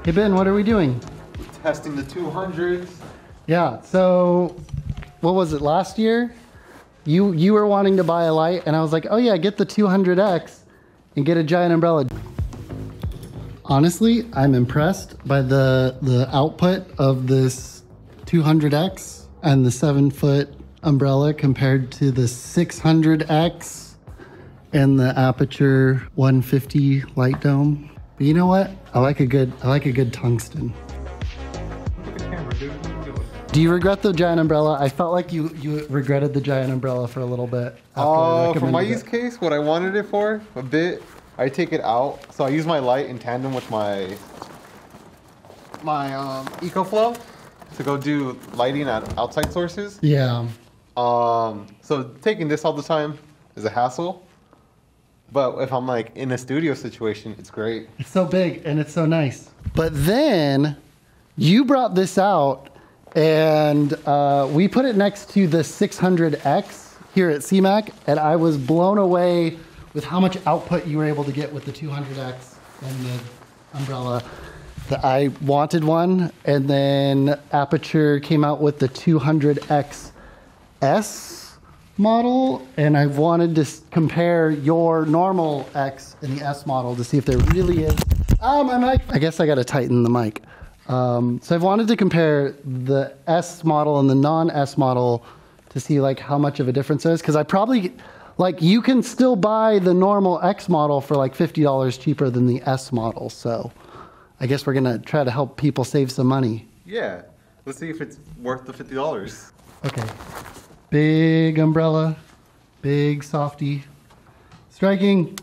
Hey Ben, what are we doing? Testing the 200s. Yeah, so what was it, last year? You were wanting to buy a light and I was like, oh yeah, get the 200X and get a giant umbrella. Honestly, I'm impressed by the output of this 200X and the 7-foot umbrella compared to the 600X and the Aputure 150 light dome. But you know what? I like a good tungsten. Look at the camera, dude. What are you doing? Do you regret the giant umbrella? I felt like you regretted the giant umbrella for a little bit. Oh, for my use case, what I wanted it for, a bit, I take it out. So I use my light in tandem with my EcoFlow to go do lighting at outside sources. Yeah. So taking this all the time is a hassle. But if I'm like in a studio situation, it's great. It's so big and it's so nice. But then you brought this out and we put it next to the 600X here at CMAC, and I was blown away with how much output you were able to get with the 200X and the umbrella. I wanted one, and then Aputure came out with the 200XS model, and I wanted to compare your normal X and the S model to see if there really is. Oh, my mic! I guess I got to tighten the mic. So I've wanted to compare the S model and the non-S model to see like how much of a difference there is, because I probably, like, you can still buy the normal X model for like $50 cheaper than the S model. So I guess we're gonna try to help people save some money. Yeah, let's see if it's worth the $50. Okay. Big umbrella, big softy. Striking.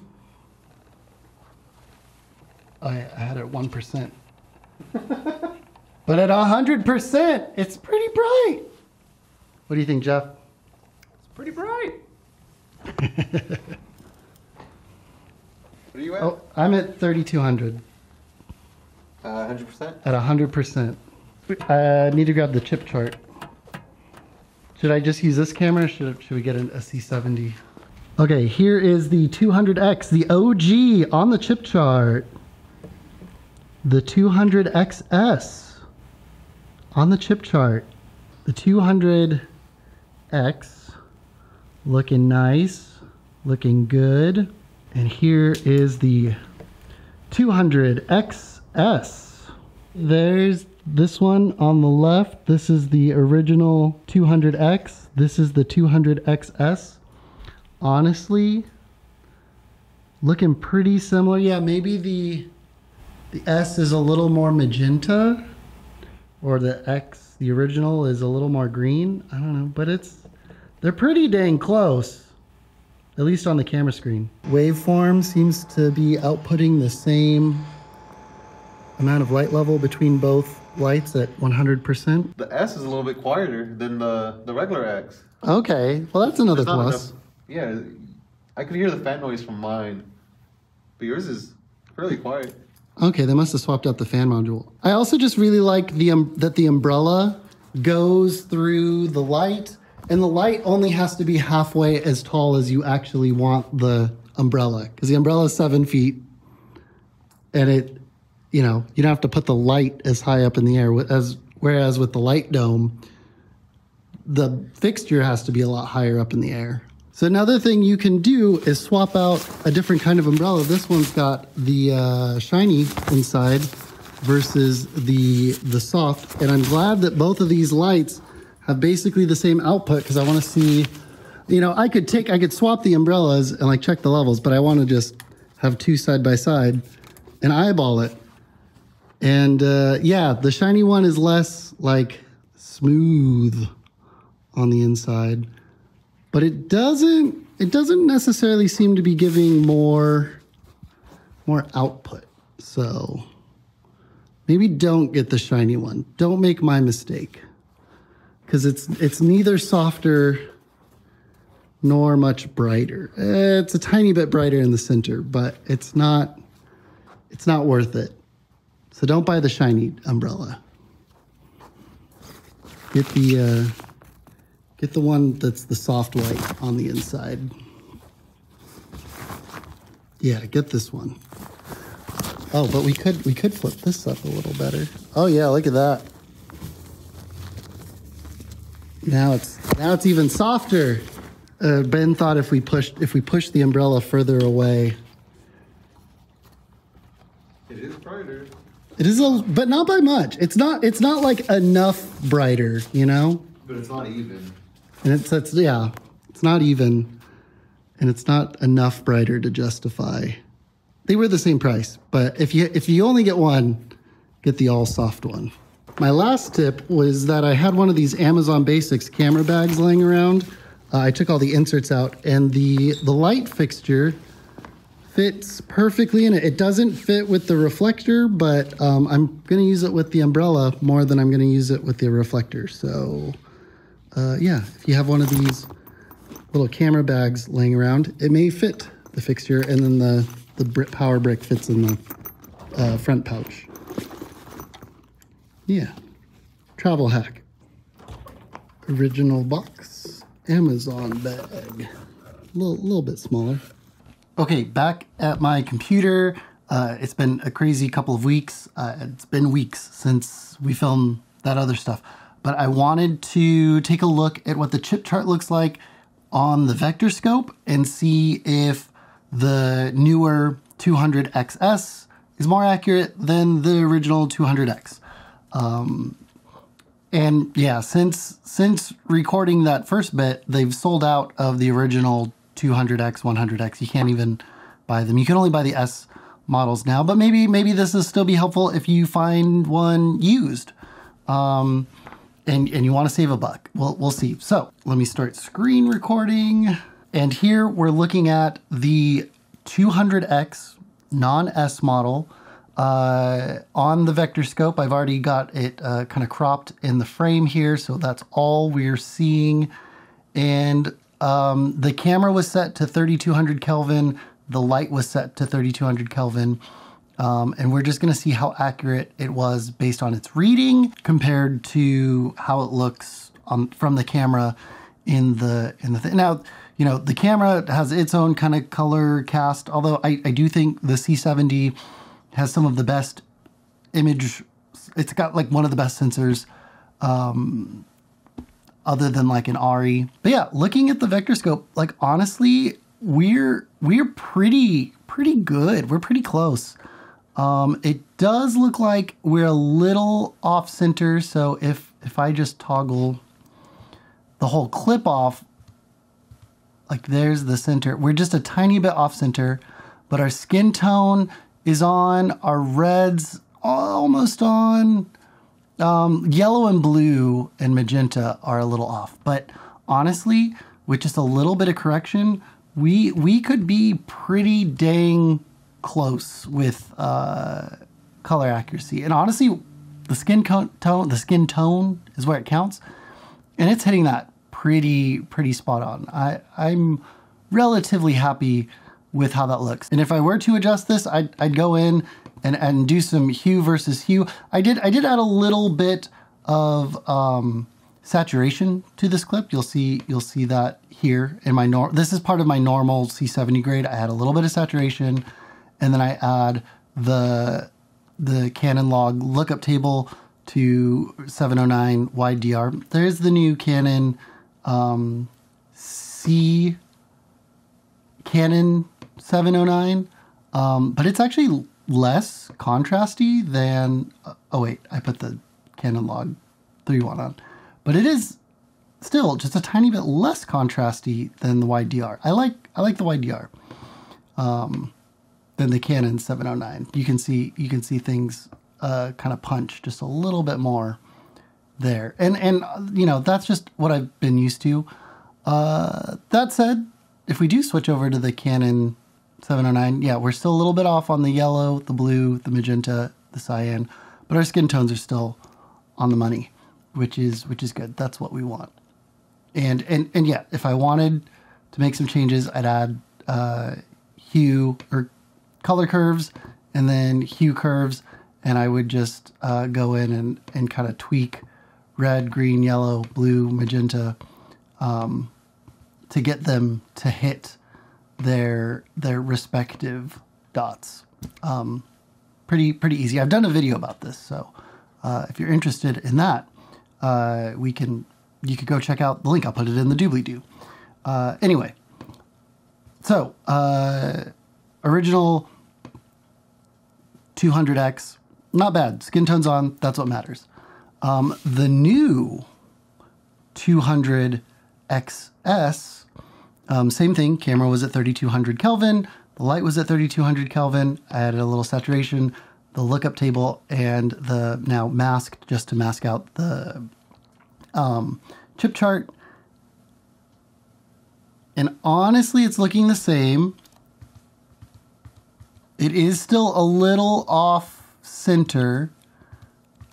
Oh, I had it at 1%. But at 100%, it's pretty bright. What do you think, Jeff? It's pretty bright. What are you at? Oh, I'm at 3,200. 100%? At 100%. I need to grab the chip chart. Should I just use this camera or should we get a C70? Okay, here is the 200X, the OG on the chip chart. The 200XS on the chip chart. The 200X looking nice, looking good. And here is the 200XS. There's this one on the left. This is the original 200X. This is the 200XS. Honestly, looking pretty similar. Yeah, maybe the S is a little more magenta, or the X, the original, is a little more green. I don't know, but they're pretty dang close, at least on the camera screen. Waveform seems to be outputting the same amount of light level between both lights at 100%. The S is a little bit quieter than the regular X. Okay, well that's another There's not plus. enough- yeah, I could hear the fan noise from mine, but yours is fairly quiet. Okay, they must have swapped out the fan module. I also just really like that the umbrella goes through the light, and the light only has to be halfway as tall as you actually want the umbrella, because the umbrella is 7 feet, and you don't have to put the light as high up in the air, whereas with the light dome, the fixture has to be a lot higher up in the air. So another thing you can do is swap out a different kind of umbrella. This one's got the shiny inside versus the soft. And I'm glad that both of these lights have basically the same output, because I want to see, I could swap the umbrellas and like check the levels, but I want to just have two side by side and eyeball it. And yeah, the shiny one is less like smooth on the inside. But it doesn't necessarily seem to be giving more output. So maybe don't get the shiny one. Don't make my mistake, because it's neither softer nor much brighter. It's a tiny bit brighter in the center, but it's not worth it. So don't buy the shiny umbrella. Get the one that's the soft white on the inside. Yeah, get this one. Oh, but we could flip this up a little better. Oh yeah, look at that. Now it's even softer. Ben thought if we push the umbrella further away. It is brighter. It is but not by much. It's not like enough brighter, you know? But it's not even. And it's not even, and it's not enough brighter to justify. They were the same price, but if you only get one, get the all soft one. My last tip was that I had one of these Amazon Basics camera bags laying around. I took all the inserts out, and the light fixture fits perfectly in it. It doesn't fit with the reflector, but I'm gonna use it with the umbrella more than I'm gonna use it with the reflector. So yeah, if you have one of these little camera bags laying around, it may fit the fixture, and then the power brick fits in the front pouch. Yeah, travel hack. Original box, Amazon bag. Little bit smaller. Okay, back at my computer. It's been a crazy couple of weeks. It's been weeks since we filmed that other stuff. But I wanted to take a look at what the chip chart looks like on the vector scope and see if the newer 200XS is more accurate than the original 200X. And yeah, since recording that first bit, they've sold out of the original 200X, 100X. You can't even buy them. You can only buy the S models now, but maybe this will still be helpful if you find one used. And you want to save $1. We'll see. So let me start screen recording. And here we're looking at the 200X non-S model on the vector scope. I've already got it kind of cropped in the frame here, so that's all we're seeing. And the camera was set to 3200 Kelvin. The light was set to 3200 Kelvin. And we're just going to see how accurate it was based on its reading compared to how it looks from the camera in the thing. Now, you know, the camera has its own kind of color cast, although I do think the C70 has some of the best image. It's got like one of the best sensors other than like an RE. But yeah, looking at the vector scope, like honestly, we're pretty good. We're pretty close. It does look like we're a little off center. So if I just toggle the whole clip off, like there's the center. We're just a tiny bit off center, but our skin tone is on, our reds almost on, yellow and blue and magenta are a little off. But honestly, with just a little bit of correction, we could be pretty dang close with color accuracy. And honestly, the skin tone is where it counts, and it's hitting that pretty spot on. I'm relatively happy with how that looks. And if I were to adjust this, I'd go in and do some hue versus hue. I did add a little bit of saturation to this clip. You'll see that here in my this is part of my normal C70 grade. I add a little bit of saturation, and then I add the Canon log lookup table to 709 wide DR. There's the new Canon Canon 709, but it's actually less contrasty than, oh wait, I put the Canon log 3.1 on, but it is still just a tiny bit less contrasty than the wide DR. I like the wide DR than the Canon 709. You can see things kind of punch just a little bit more there, and you know, that's just what I've been used to. That said, if we do switch over to the Canon 709, yeah, we're still a little bit off on the yellow, the blue, the magenta, the cyan, but our skin tones are still on the money, which is good. That's what we want. And yeah, if I wanted to make some changes, I'd add hue or color curves and then hue curves, and I would just go in and kind of tweak red, green, yellow, blue, magenta to get them to hit their respective dots pretty easy. I've done a video about this, so if you're interested in that, you could go check out the link. I'll put it in the doobly-doo. Anyway, so original 200X, not bad. Skin tone's on, that's what matters. The new 200XS, same thing. Camera was at 3200 Kelvin. The light was at 3200 Kelvin. I added a little saturation, the lookup table, and the now masked just to mask out the chip chart. And honestly, it's looking the same. It is still a little off center.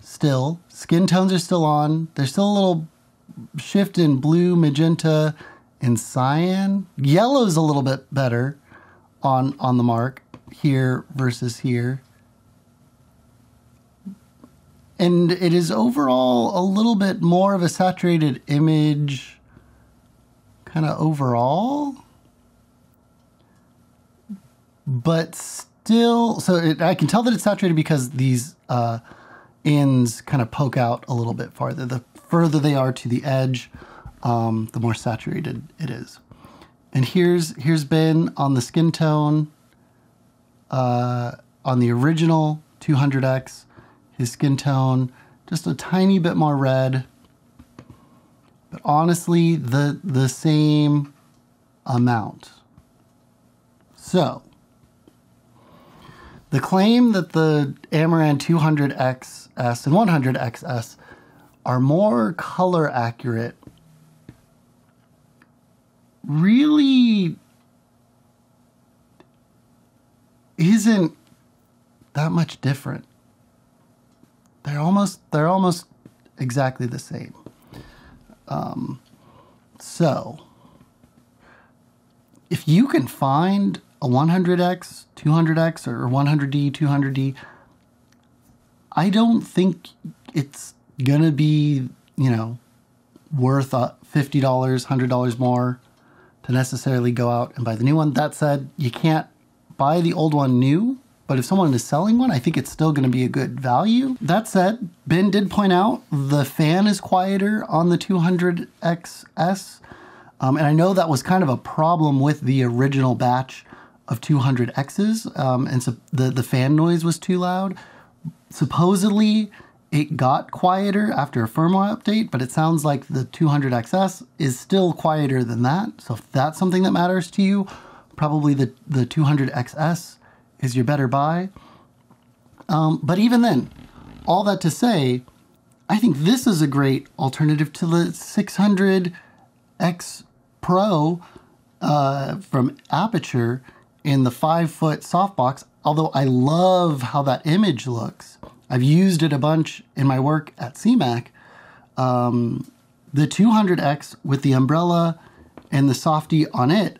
Still, skin tones are still on. There's still a little shift in blue, magenta, and cyan. Yellow's a little bit better on the mark here versus here. And it is overall a little bit more of a saturated image kind of overall. But still, so I can tell that it's saturated because these ends kind of poke out a little bit farther. The further they are to the edge, the more saturated it is. And here's Ben on the skin tone on the original 200X. His skin tone just a tiny bit more red, but honestly the same amount. So the claim that the Amaran 200XS and 100XS are more color accurate really isn't that much different. They're almost exactly the same. So if you can find a 100X, 200X, or 100D, 200D, I don't think it's gonna be, worth $50, $100 more to necessarily go out and buy the new one. That said, you can't buy the old one new, but if someone is selling one, I think it's still going to be a good value. That said, Ben did point out the fan is quieter on the 200XS. And I know that was kind of a problem with the original batch of 200Xs. And so the fan noise was too loud. Supposedly, it got quieter after a firmware update, but it sounds like the 200XS is still quieter than that. So if that's something that matters to you, probably the 200XS is your better buy. But even then, all that to say, I think this is a great alternative to the 600X Pro from Aputure in the 5-foot softbox. Although I love how that image looks. I've used it a bunch in my work at CMAC. The 200X with the umbrella and the softy on it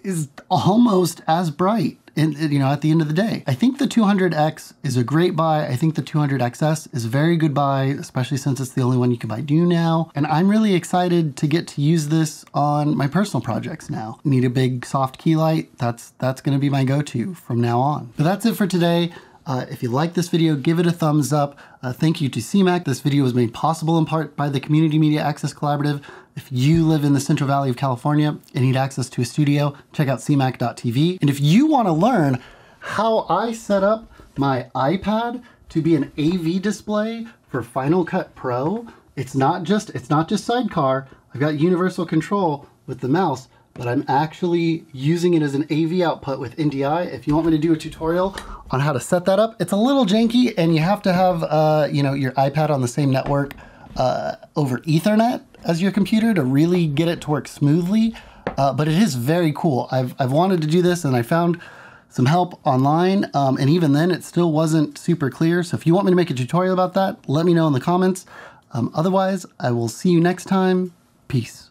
is almost as bright. And, at the end of the day, I think the 200X is a great buy. I think the 200XS is a very good buy, especially since it's the only one you can buy new now. And I'm really excited to get to use this on my personal projects now. Need a big soft key light? That's going to be my go-to from now on. But that's it for today. If you like this video, give it a thumbs up. Thank you to CMAC. This video was made possible in part by the Community Media Access Collaborative. If you live in the Central Valley of California and need access to a studio, check out cmac.tv. And if you want to learn how I set up my iPad to be an AV display for Final Cut Pro, it's not just Sidecar. I've got universal control with the mouse, but I'm actually using it as an AV output with NDI. If you want me to do a tutorial on how to set that up, it's a little janky and you have to have your iPad on the same network over Ethernet as your computer to really get it to work smoothly. But it is very cool. I've wanted to do this and I found some help online. And even then it still wasn't super clear. So if you want me to make a tutorial about that, let me know in the comments. Otherwise, I will see you next time. Peace.